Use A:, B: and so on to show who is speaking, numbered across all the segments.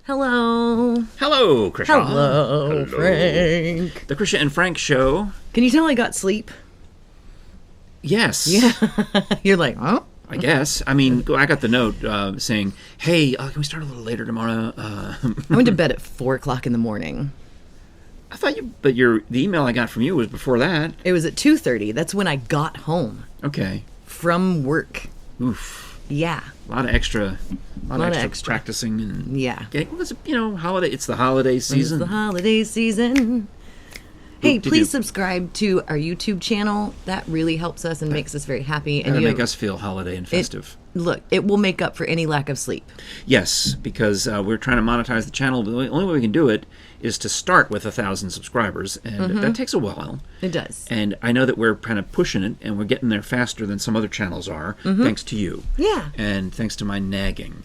A: Hello.
B: Hello, Krisha.
A: Hello, Frank.
B: The Krisha and Frank Show.
A: Can you tell I got sleep?
B: Yes.
A: Yeah. You're like, huh?
B: I guess. I mean, I got the note saying, hey, can we start a little later tomorrow?
A: I went to bed at 4 o'clock in the morning.
B: I thought the email I got from you was before that.
A: It was at 2:30. That's when I got home.
B: Okay.
A: From work.
B: Oof.
A: Yeah.
B: A lot of extra practicing and holiday. It's the holiday season.
A: It's the holiday season. Hey, please subscribe to our YouTube channel. That really helps us and makes us very happy.
B: And make us feel holiday and festive.
A: It will make up for any lack of sleep.
B: Yes, because we're trying to monetize the channel. The only way we can do it is to start with 1,000 subscribers, and that takes a while.
A: It does.
B: And I know that we're kind of pushing it, and we're getting there faster than some other channels are, thanks to you.
A: Yeah.
B: And thanks to my nagging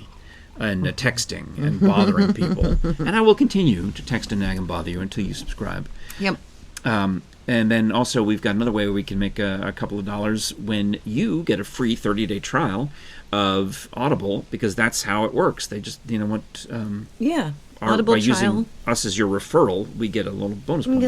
B: and texting and bothering people. And I will continue to text and nag and bother you until you subscribe.
A: Yep.
B: And then also we've got another way where we can make a couple of dollars when you get a free 30-day trial of Audible, because that's how it works. They just,
A: Yeah. Audible
B: by
A: trial.
B: Using us as your referral, we get a little bonus point.
A: We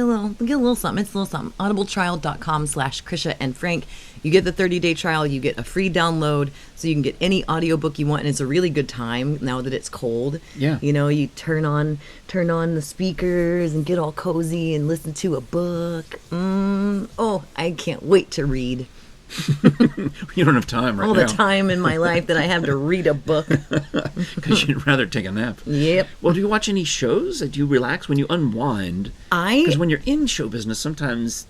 A: get a little something. It's a little something. Audibletrial.com/Krisha and Frank. You get the 30-day trial. You get a free download, so you can get any audiobook you want. And it's a really good time now that it's cold.
B: Yeah.
A: You turn on the speakers and get all cozy and listen to a book. Oh, I can't wait to read.
B: You don't have time right now.
A: All the time in my life that I have to read a book.
B: Because you'd rather take a nap.
A: Yep.
B: Well, do you watch any shows? Do you relax when you unwind? Because when you're in show business, sometimes,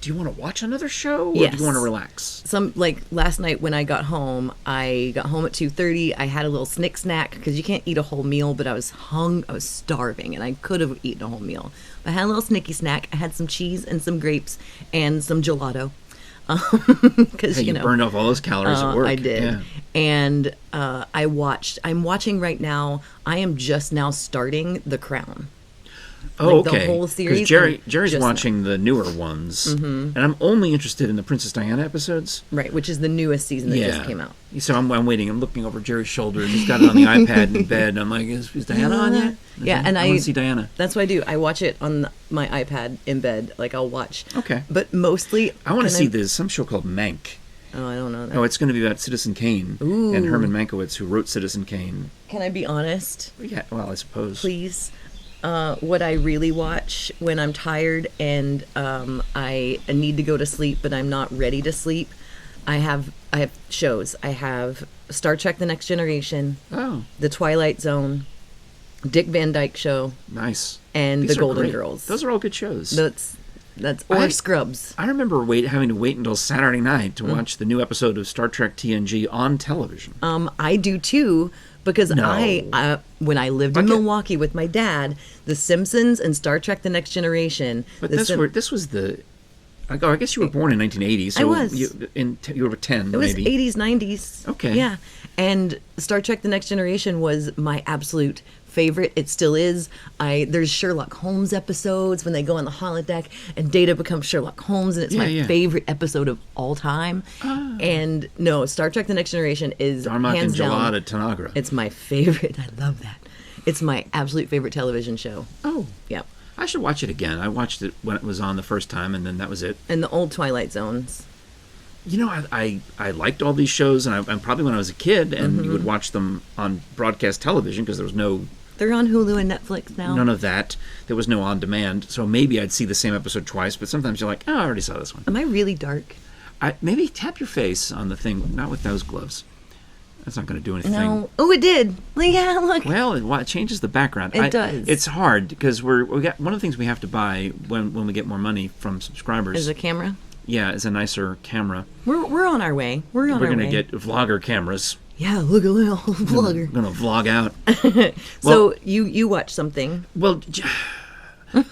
B: do you want to watch another show? Or
A: Yes.
B: do you want to relax?
A: Like last night when I got home at 2:30. I had a little snack because you can't eat a whole meal, but I was starving, and I could have eaten a whole meal. I had a little snicky snack. I had some cheese and some grapes and some gelato. Because
B: you burned off all those calories at work.
A: I did.
B: Yeah.
A: And I'm watching right now. I am just now starting The Crown.
B: Oh,
A: like
B: okay.
A: The whole series.
B: Jerry's watching the newer ones, and I'm only interested in the Princess Diana episodes.
A: Right, which is the newest season that just came out.
B: So I'm waiting. I'm looking over Jerry's shoulder, and he's got it on the iPad in bed. And I'm like, is Diana on yet?
A: Yeah, and
B: I want to see Diana.
A: That's what I do. I watch it on my iPad in bed. Like I'll watch.
B: Okay.
A: But mostly,
B: I want to see this. Some show called Mank.
A: Oh, I don't know that.
B: Oh, it's going to be about Citizen Kane and Herman Mankiewicz, who wrote Citizen Kane.
A: Can I be honest?
B: Yeah. Well, I suppose.
A: Please. What I really watch when I'm tired and I need to go to sleep, but I'm not ready to sleep. I have shows. I have Star Trek: The Next Generation.
B: Oh.
A: The Twilight Zone. Dick Van Dyke Show.
B: Nice.
A: And
B: These
A: The Golden
B: great.
A: Girls.
B: Those are all good shows.
A: That's Scrubs.
B: I remember having to wait until Saturday night to watch the new episode of Star Trek TNG on television.
A: I do too, because when I lived in Milwaukee with my dad, The Simpsons and Star Trek: The Next Generation.
B: But this was the. I guess you were born in 1980, so
A: I was.
B: You were 10,
A: It was
B: maybe.
A: 80s, 90s.
B: Okay.
A: Yeah, and Star Trek: The Next Generation was my absolute favorite. It still is. There's Sherlock Holmes episodes when they go on the holodeck and Data becomes Sherlock Holmes, and it's my favorite episode of all time. Oh. And no, Star Trek: The Next Generation is
B: Darmok
A: hands
B: and
A: down.
B: Jalad Tanagra.
A: It's my favorite. I love that. It's my absolute favorite television show.
B: Oh.
A: Yeah.
B: I should watch it again. I watched it when it was on the first time, and then that was it.
A: And the old Twilight Zones.
B: I liked all these shows, and probably when I was a kid, and you would watch them on broadcast television because there was no...
A: They're on Hulu and Netflix now.
B: None of that. There was no on-demand, so maybe I'd see the same episode twice, but sometimes you're like, oh, I already saw this one.
A: Am I really dark?
B: Maybe tap your face on the thing, not with those gloves. That's not going to do anything.
A: No. Oh, it did. Yeah, look.
B: Well, it changes the background.
A: It does.
B: It's hard because we got one of the things we have to buy when we get more money from subscribers.
A: Is a camera?
B: Yeah, it's a nicer camera.
A: We're on our way. We're going
B: to get vlogger cameras.
A: Yeah, look at little vlogger.
B: I'm going to vlog out.
A: So you watch something.
B: Well,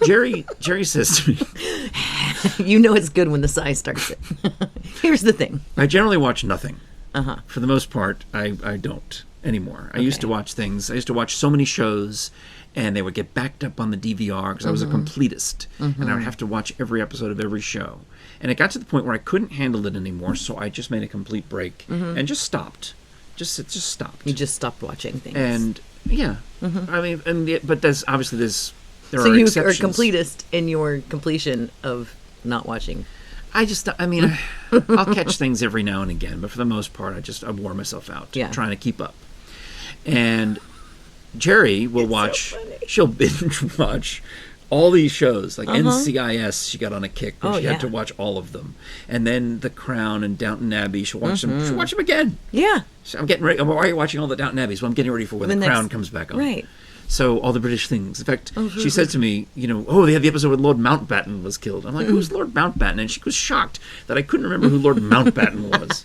B: Jerry says to me,
A: you know it's good when the sigh starts it. Here's the thing.
B: I generally watch nothing.
A: Uh-huh.
B: For the most part, I don't anymore. I used to watch things. I used to watch so many shows, and they would get backed up on the DVR because I was a completist, and I would have to watch every episode of every show. And it got to the point where I couldn't handle it anymore, so I just made a complete break and just stopped. Just stopped.
A: You just stopped watching things.
B: And Yeah. I mean, but there
A: so
B: are
A: you
B: exceptions.
A: are completist in your completion of not watching.
B: I mean, I'll catch things every now and again, but for the most part, I wore myself out trying to keep up. And Jerry will watch, she'll binge watch all these shows, like NCIS, she got on a kick when she had to watch all of them. And then The Crown and Downton Abbey, she'll watch them. She'll watch them again.
A: Yeah.
B: So I'm getting ready. Why are you watching all the Downton Abbeys? Well, I'm getting ready for when The Crown comes back on.
A: Right.
B: So all the British things. In fact, she said to me, they had the episode where Lord Mountbatten was killed. I'm like, who's Lord Mountbatten? And she was shocked that I couldn't remember who Lord Mountbatten was.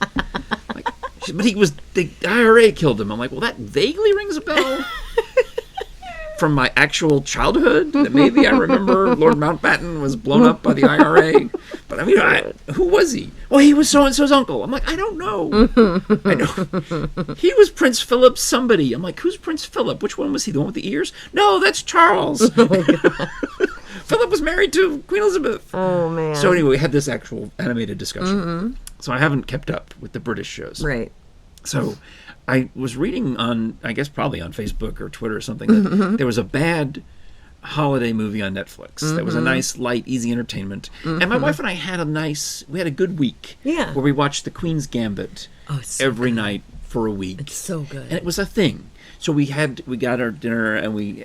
B: But the IRA killed him. I'm like, well, that vaguely rings a bell from my actual childhood. That maybe I remember Lord Mountbatten was blown up by the IRA. But I mean, who was he? Well, he was so-and-so's uncle. I'm like, I don't know. I know. He was Prince Philip somebody. I'm like, who's Prince Philip? Which one was he? The one with the ears? No, that's Charles. Philip was married to Queen Elizabeth.
A: Oh, man.
B: So anyway, we had this actual animated discussion. So I haven't kept up with the British shows.
A: Right.
B: So I was reading on, I guess probably on Facebook or Twitter or something, that there was a bad holiday movie on Netflix that was a nice, light, easy entertainment. And my wife and I had we had a good week.
A: Yeah.
B: Where we watched The Queen's Gambit every night for a week.
A: It's so good.
B: And it was a thing. So we got our dinner and we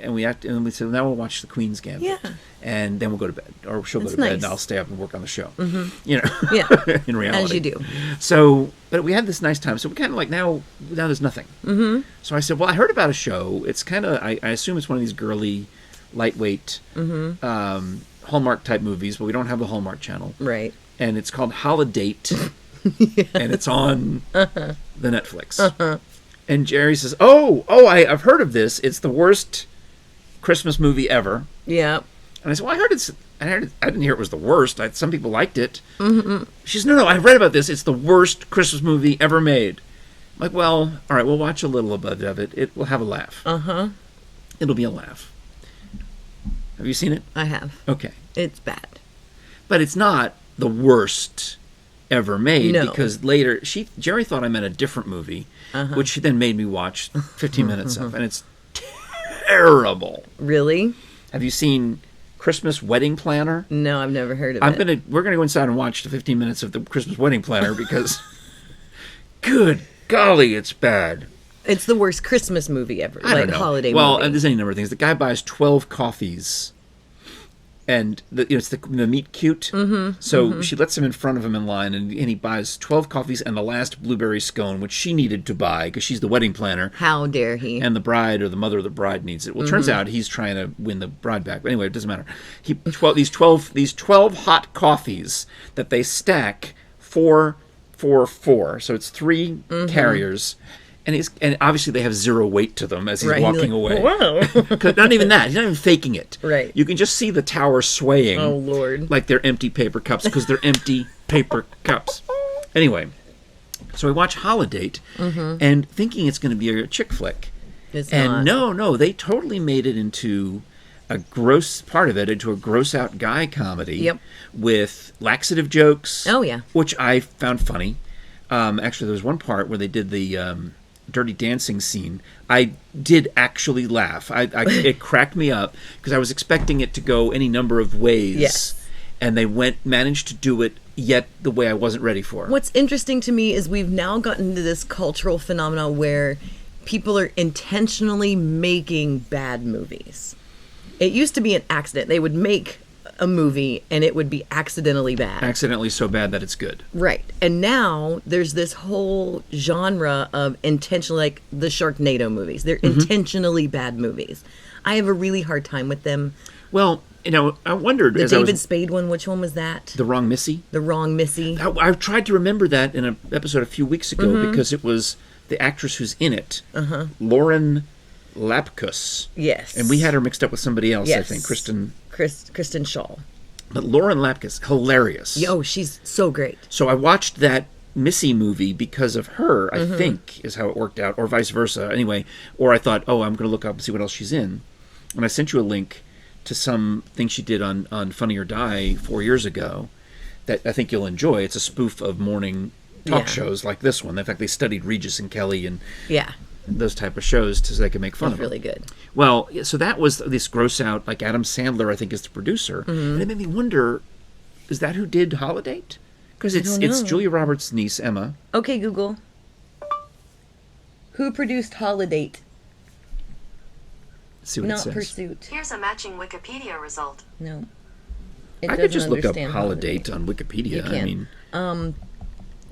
B: said, now we'll watch The Queen's Gambit.
A: Yeah.
B: And then we'll go to bed, or she'll go to bed, and I'll stay up and work on the show.
A: Yeah.
B: In reality,
A: as you do.
B: So, but we had this nice time. So we kind of now there's nothing. So I said, well, I heard about a show. It's kind of I assume it's one of these girly, lightweight, Hallmark type movies, but we don't have the Hallmark channel,
A: right?
B: And it's called Holidate, and it's on the Netflix. And Jerry says, I've heard of this. It's the worst Christmas movie ever.
A: Yeah.
B: And I said, well, I didn't hear it was the worst. Some people liked it. She says, no, I've read about this. It's the worst Christmas movie ever made. I'm like, well, all right, we'll watch a little bit of it. It will have a laugh. It'll be a laugh. Have you seen it?
A: I have.
B: Okay.
A: It's bad.
B: But it's not the worst ever made, because later, Jerry thought I meant a different movie, which she then made me watch 15 minutes of, and it's terrible.
A: Really?
B: Have you seen Christmas Wedding Planner?
A: No, I've never heard of it.
B: We're gonna go inside and watch the 15 minutes of the Christmas Wedding Planner because, good golly, it's bad.
A: It's the worst Christmas movie ever.
B: I don't know.
A: Holiday movie.
B: Well, there's any number of things. The guy buys 12 coffees, and it's the meet cute. So she lets him in front of him in line, and he buys 12 coffees and the last blueberry scone, which she needed to buy because she's the wedding planner.
A: How dare he?
B: And the bride or the mother of the bride needs it. Well, it turns out he's trying to win the bride back. But anyway, it doesn't matter. These 12 hot coffees that they stack 4, 4, 4. So it's 3 carriers. And obviously they have zero weight to them as he's walking away.
A: Wow.
B: Not even that. He's not even faking it.
A: Right.
B: You can just see the tower swaying.
A: Oh, Lord.
B: Like they're empty paper cups, because they're empty paper cups. Anyway, so I watch Holidate and thinking it's going to be a chick flick.
A: It's
B: not.
A: And
B: no, they totally made it into a gross out guy comedy with laxative jokes.
A: Oh, yeah.
B: Which I found funny. Actually, there was one part where they did the Dirty Dancing scene. I did actually laugh. It cracked me up because I was expecting it to go any number of ways.
A: Yes.
B: And they managed to do it yet the way I wasn't ready for.
A: What's interesting to me is we've now gotten to this cultural phenomenon where people are intentionally making bad movies. It used to be an accident. They would make a movie and it would be accidentally bad.
B: Accidentally so bad that it's good.
A: Right. And now there's this whole genre of intentional, like the Sharknado movies. They're intentionally bad movies. I have a really hard time with them.
B: Well, I wondered.
A: The David Spade one, which one was that?
B: The Wrong Missy?
A: The Wrong Missy.
B: I tried to remember that in an episode a few weeks ago because it was the actress who's in it, Lauren Lapkus.
A: Yes.
B: And we had her mixed up with somebody else, I think,
A: Kristen Shaw.
B: But Lauren Lapkus, hilarious.
A: Oh, she's so great.
B: So I watched that Missy movie because of her, I think, is how it worked out, or vice versa. Anyway, or I thought, I'm going to look up and see what else she's in. And I sent you a link to some thing she did on Funny or Die 4 years ago that I think you'll enjoy. It's a spoof of morning talk shows like this one. In fact, they studied Regis and Kelly and those type of shows so they can make fun of them.
A: Really good.
B: Well, so that was this gross out, like Adam Sandler, I think, is the producer. And it made me wonder, is that who did Holidate? Because it's Julia Roberts' niece, Emma.
A: Okay, Google. Who produced Holidate?
B: Let's see what it says.
A: Not Pursuit.
C: Here's a matching Wikipedia result.
A: No.
B: I could just look up Holidate on Wikipedia.
A: You can.
B: I mean,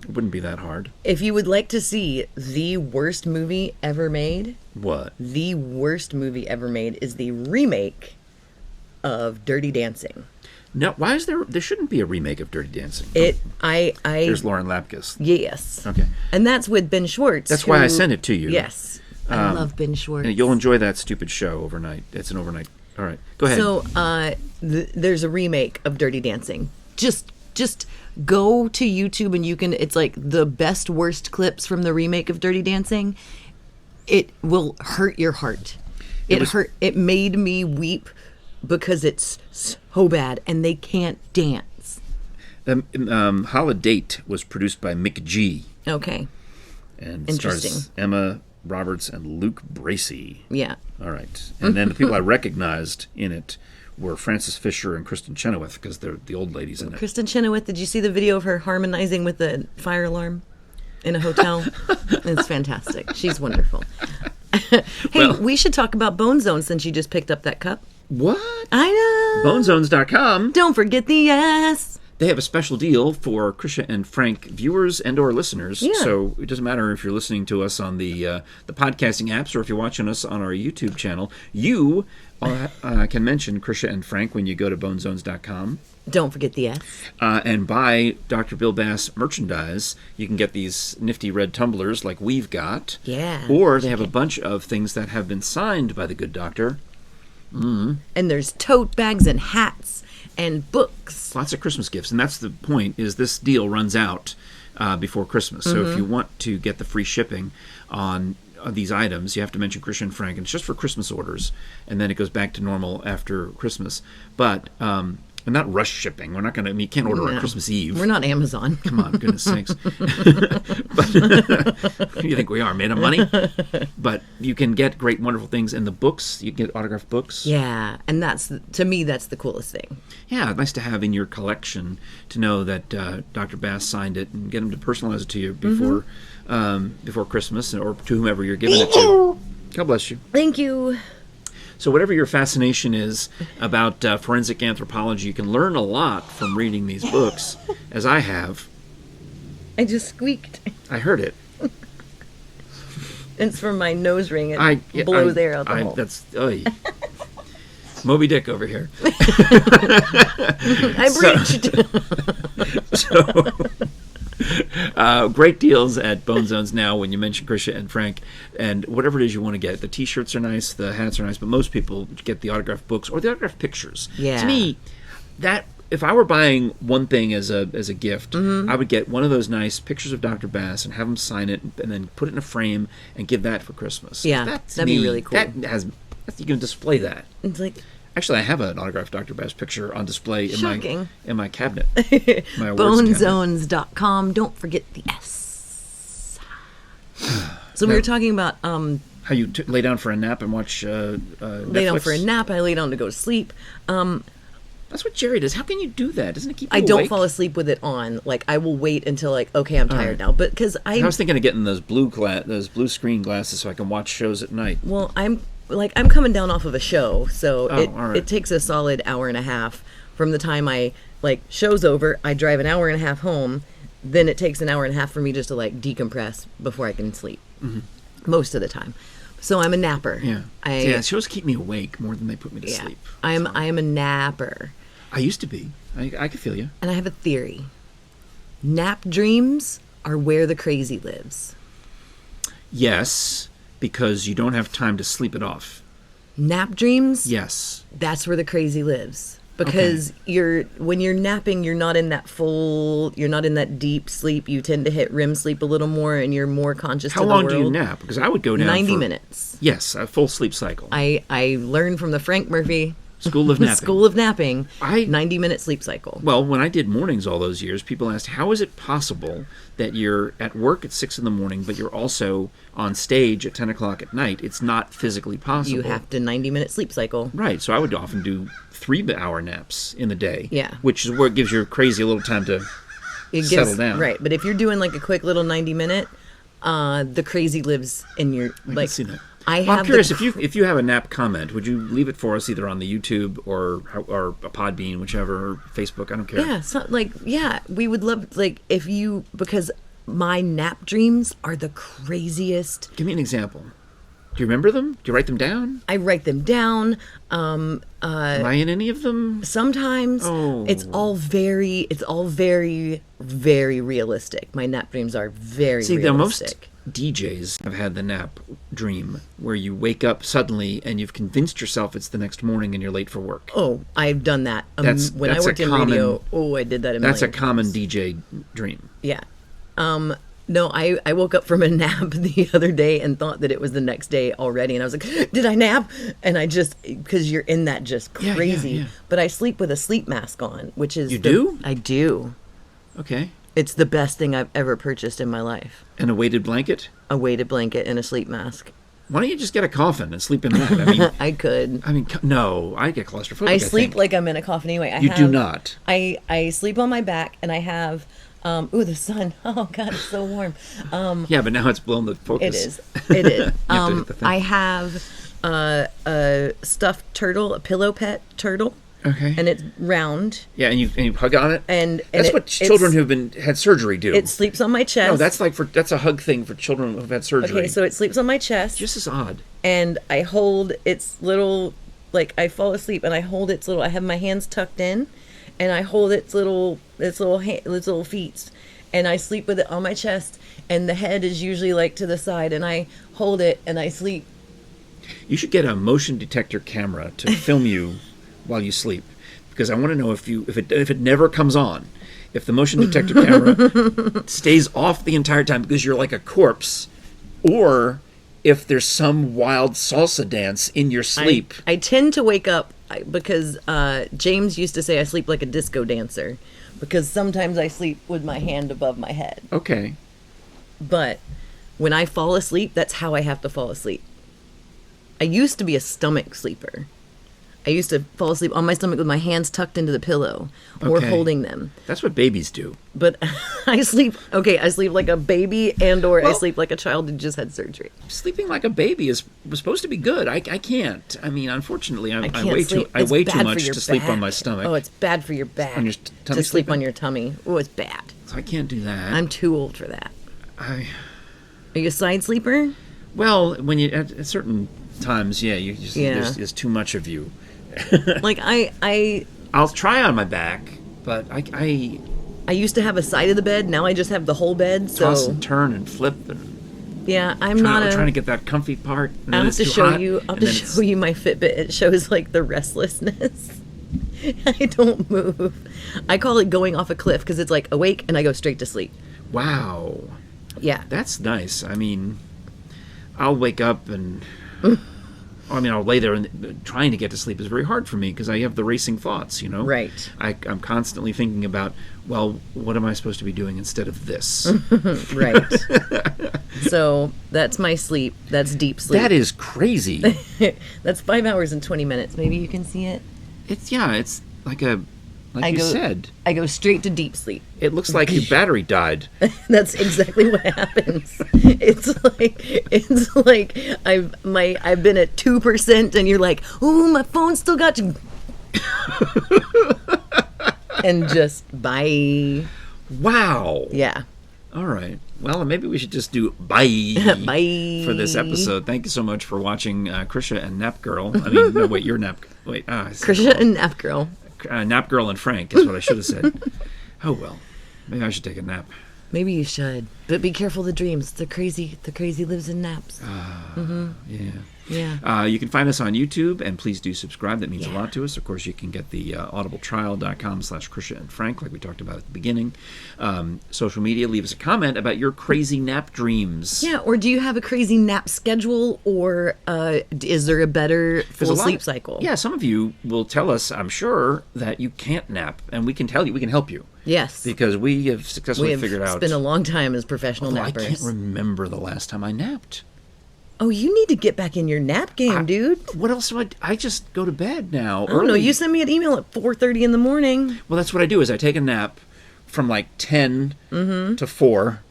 B: it wouldn't be that hard.
A: If you would like to see the worst movie ever made,
B: What?
A: the worst movie ever made is the remake of Dirty Dancing.
B: No, why is there shouldn't be a remake of Dirty Dancing.
A: There's
B: Lauren Lapkus.
A: Yes.
B: Okay.
A: And that's with Ben Schwartz.
B: That's why I sent it to you.
A: Yes. I love Ben Schwartz.
B: And you'll enjoy that stupid show overnight. It's an overnight. All right. Go ahead.
A: So, there's a remake of Dirty Dancing. Just go to YouTube and it's like the best worst clips from the remake of Dirty Dancing. It will hurt your heart. It made me weep because it's so bad and they can't dance.
B: Holidate was produced by Mick G.
A: Okay.
B: And
A: Interesting.
B: stars Emma Roberts and Luke Bracey.
A: Yeah.
B: All right. And then the people I recognized in it were Frances Fisher and Kristen Chenoweth, because they're the old ladies in it.
A: Kristen Chenoweth, did you see the video of her harmonizing with the fire alarm in a hotel? It's fantastic. She's wonderful. Hey, we should talk about Bone Zone since you just picked up that cup.
B: What?
A: I know.
B: Bonezones.com.
A: Don't forget the S.
B: They have a special deal for Krisha and Frank viewers and or listeners.
A: Yeah.
B: So it doesn't matter if you're listening to us on the podcasting apps or if you're watching us on our YouTube channel. You can mention Krisha and Frank when you go to bonezones.com.
A: Don't forget the S.
B: And buy Dr. Bill Bass merchandise. You can get these nifty red tumblers like we've got.
A: Yeah.
B: Or they have a bunch of things that have been signed by the good doctor.
A: And there's tote bags and hats and books.
B: Lots of Christmas gifts. And that's the point, is this deal runs out before Christmas. So if you want to get the free shipping on these items, you have to mention Krisha and Frank. And it's just for Christmas orders. And then it goes back to normal after Christmas. But... and not rush shipping. We're not going to. You can't order on Christmas Eve.
A: We're not Amazon.
B: Come on, goodness sakes. But you think we are made of money? But you can get great, wonderful things in the books. You can get autographed books.
A: Yeah, and to me, that's the coolest thing.
B: Yeah, nice to have in your collection to know that Dr. Bass signed it and get him to personalize it to you before Christmas or to whomever you're giving it to. God bless you.
A: Thank you.
B: So whatever your fascination is about forensic anthropology, you can learn a lot from reading these books, as I have.
A: I just squeaked.
B: I heard it.
A: It's from my nose ring. It blows air out the hole.
B: That's Moby Dick over here.
A: I breached.
B: Great deals at Bone Zones now when you mention Krisha and Frank, and whatever it is you want to get. The T-shirts are nice, the hats are nice, but most people get the autographed books or the autographed pictures.
A: Yeah.
B: To me, that if I were buying one thing as a gift, I would get one of those nice pictures of Dr. Bass and have him sign it and then put it in a frame and give that for Christmas.
A: Yeah, that'd be really cool.
B: You can display that.
A: It's like.
B: Actually, I have an autographed Dr. Bass picture on display in my cabinet. My
A: Bonezones.com. Don't forget the S. So we were talking about
B: how you lay down for a nap and watch Netflix.
A: Lay down for a nap. I lay down to go to sleep.
B: That's what Jerry does. How can you do that? Doesn't it keep you
A: I don't
B: awake?
A: fall asleep with it on. Like, I will wait until okay, I'm tired now. But because I
B: was thinking of getting those blue screen glasses so I can watch shows at night.
A: Well, I'm coming down off of a show, so
B: it
A: takes a solid hour and a half from the time show's over. I drive an hour and a half home, then it takes an hour and a half for me just to decompress before I can sleep. Most of the time, so I'm a napper.
B: Yeah, shows keep me awake more than they put me to sleep.
A: I am a napper.
B: I used to be. I could feel you.
A: And I have a theory. Nap dreams are where the crazy lives.
B: Yes. Because you don't have time to sleep it off.
A: Nap dreams?
B: Yes.
A: That's where the crazy lives. Because when you're napping, you're not in that deep sleep. You tend to hit REM sleep a little more and you're more conscious of the world.
B: How long do you nap? Because I would go down
A: 90 minutes.
B: Yes, a full sleep cycle.
A: I learned from the Frank Murphy
B: School of napping.
A: School of napping.
B: 90-minute
A: sleep cycle.
B: Well, when I did mornings all those years, people asked, how is it possible that you're at work at 6 in the morning, but you're also on stage at 10 o'clock at night? It's not physically possible.
A: You have to 90-minute sleep cycle.
B: Right. So I would often do 3-hour naps in the day.
A: Yeah.
B: Which is where it gives your crazy a little time to settle down.
A: Right. But if you're doing like a quick little 90-minute, the crazy lives in your...
B: I can see that.
A: I'm
B: curious, if you have a nap comment, would you leave it for us either on the YouTube or a Podbean, whichever, or Facebook? I don't care.
A: Yeah, we would love, if you, because my nap dreams are the craziest.
B: Give me an example. Do you remember them? Do you write them down?
A: I write them down.
B: Am I in any of them?
A: Sometimes.
B: Oh.
A: It's all very, very realistic. My nap dreams are very realistic.
B: Most DJs have had the nap dream where you wake up suddenly and you've convinced yourself it's the next morning and you're late for work.
A: Oh, I've done that. When I worked in radio, I did that a million
B: That's a
A: times.
B: common DJ dream.
A: Yeah. No, I woke up from a nap the other day and thought that it was the next day already. And I was like, did I nap? And I just, because you're in that just crazy.
B: Yeah.
A: But I sleep with a sleep mask on, which is...
B: You do?
A: I do.
B: Okay.
A: It's the best thing I've ever purchased in my life.
B: And a weighted blanket?
A: A weighted blanket and a sleep mask.
B: Why don't you just get a coffin and sleep in that? I mean,
A: I could.
B: No, I get claustrophobic.
A: I sleep like I'm in a coffin anyway.
B: You do not.
A: I sleep on my back and I have... the sun. Oh, God, it's so warm.
B: Yeah, but now it's blown the focus.
A: It is.
B: I
A: have a stuffed turtle, a pillow pet turtle.
B: Okay.
A: And it's round.
B: Yeah, and you hug on it.
A: And
B: that's what children who've had surgery do.
A: It sleeps on my chest.
B: No, that's a hug thing for children who've had surgery.
A: Okay, so it sleeps on my chest.
B: Just as odd.
A: And I hold its little, I fall asleep and I hold its little. I have my hands tucked in, and I hold its little feet, and I sleep with it on my chest, and the head is usually to the side, and I hold it and I sleep.
B: You should get a motion detector camera to film you while you sleep, because I want to know if it never comes on, if the motion detector camera stays off the entire time because you're like a corpse, or if there's some wild salsa dance in your sleep.
A: I tend to wake up because James used to say I sleep like a disco dancer, because sometimes I sleep with my hand above my head.
B: Okay.
A: But when I fall asleep, that's how I have to fall asleep. I used to be a stomach sleeper. I used to fall asleep on my stomach with my hands tucked into the pillow or holding them.
B: That's what babies do.
A: But I sleep like a baby I sleep like a child who just had surgery.
B: Sleeping like a baby was supposed to be good. I can't. I mean, unfortunately, I weigh too much to sleep on my stomach.
A: Oh, it's bad for your back.
B: On your tummy
A: to sleep on your tummy. Oh, it's bad.
B: So I can't do that.
A: I'm too old for that.
B: Are
A: you a side sleeper?
B: Well, when you at certain times, yeah, there's too much of you. I'll try on my back, but I
A: used to have a side of the bed. Now I just have the whole bed. So
B: toss and turn and flip and
A: I'm
B: trying to get that comfy part.
A: I'll have to show you. I'll have to show you my Fitbit. It shows the restlessness. I don't move. I call it going off a cliff because it's awake and I go straight to sleep.
B: Wow.
A: Yeah.
B: That's nice. I mean, I'll wake up and. I'll lay there and trying to get to sleep is very hard for me because I have the racing thoughts,
A: Right.
B: I'm constantly thinking about, well, what am I supposed to be doing instead of this?
A: Right. So that's my sleep. That's deep sleep.
B: That is crazy.
A: That's 5 hours and 20 minutes. Maybe you can see it.
B: It's like you said.
A: I go straight to deep sleep.
B: It looks like your battery died.
A: That's exactly what happens. It's like I've been at 2% and you're like, "Ooh, my phone still got you." And just bye.
B: Wow.
A: Yeah.
B: All right. Well, maybe we should just do bye for this episode. Thank you so much for watching Krisha and Nap Girl. I mean, no, wait, you're Nap. Wait,
A: Krisha and Nap Girl.
B: Nap Girl and Frank is what I should have said. Oh well, maybe I should take a nap.
A: Maybe you should, but be careful of the dreams. The crazy lives in naps.
B: Yeah.
A: Yeah.
B: You can find us on YouTube, and please do subscribe. That means a lot to us. Of course, you can get the audibletrial.com/Krisha and Frank, like we talked about at the beginning. Social media, leave us a comment about your crazy nap dreams.
A: Yeah, or do you have a crazy nap schedule, or is there a better full sleep cycle?
B: Yeah, some of you will tell us, I'm sure, that you can't nap, and we can tell you, we can help you.
A: Yes.
B: Because we have successfully figured out.
A: It's been a long time as professional nappers.
B: I can't remember the last time I napped.
A: Oh, you need to get back in your nap game, dude.
B: What else do I just go to bed now.
A: Oh, no, you send me an email at 4:30 in the morning.
B: Well, that's what I do, is I take a nap from like 10 to 4.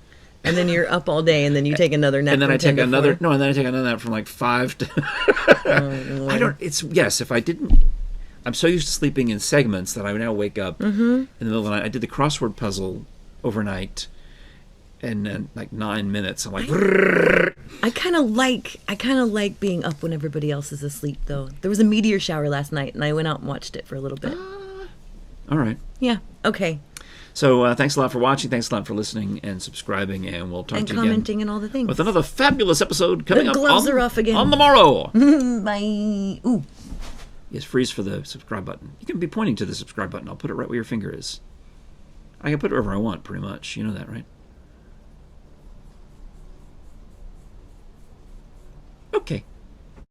A: And then you're up all day, and then you take another nap.
B: And then
A: from
B: I take
A: 10 to
B: another
A: 4.
B: and then I take another nap from like 5 to
A: Oh,
B: I don't if I didn't, I'm so used to sleeping in segments that I would now wake up in the middle of the night. I did the crossword puzzle overnight, and then like 9 minutes I'm like
A: I kind of like being up when everybody else is asleep, though. There was a meteor shower last night, and I went out and watched it for a little bit.
B: All right.
A: Yeah. Okay.
B: So thanks a lot for watching. Thanks a lot for listening and subscribing, and we'll talk to you again.
A: And commenting and all the things.
B: With another fabulous episode coming up.
A: The gloves are off again.
B: On the morrow.
A: Bye. Ooh.
B: Yes, freeze for the subscribe button. You can be pointing to the subscribe button. I'll put it right where your finger is. I can put it wherever I want, pretty much. You know that, right? Okay.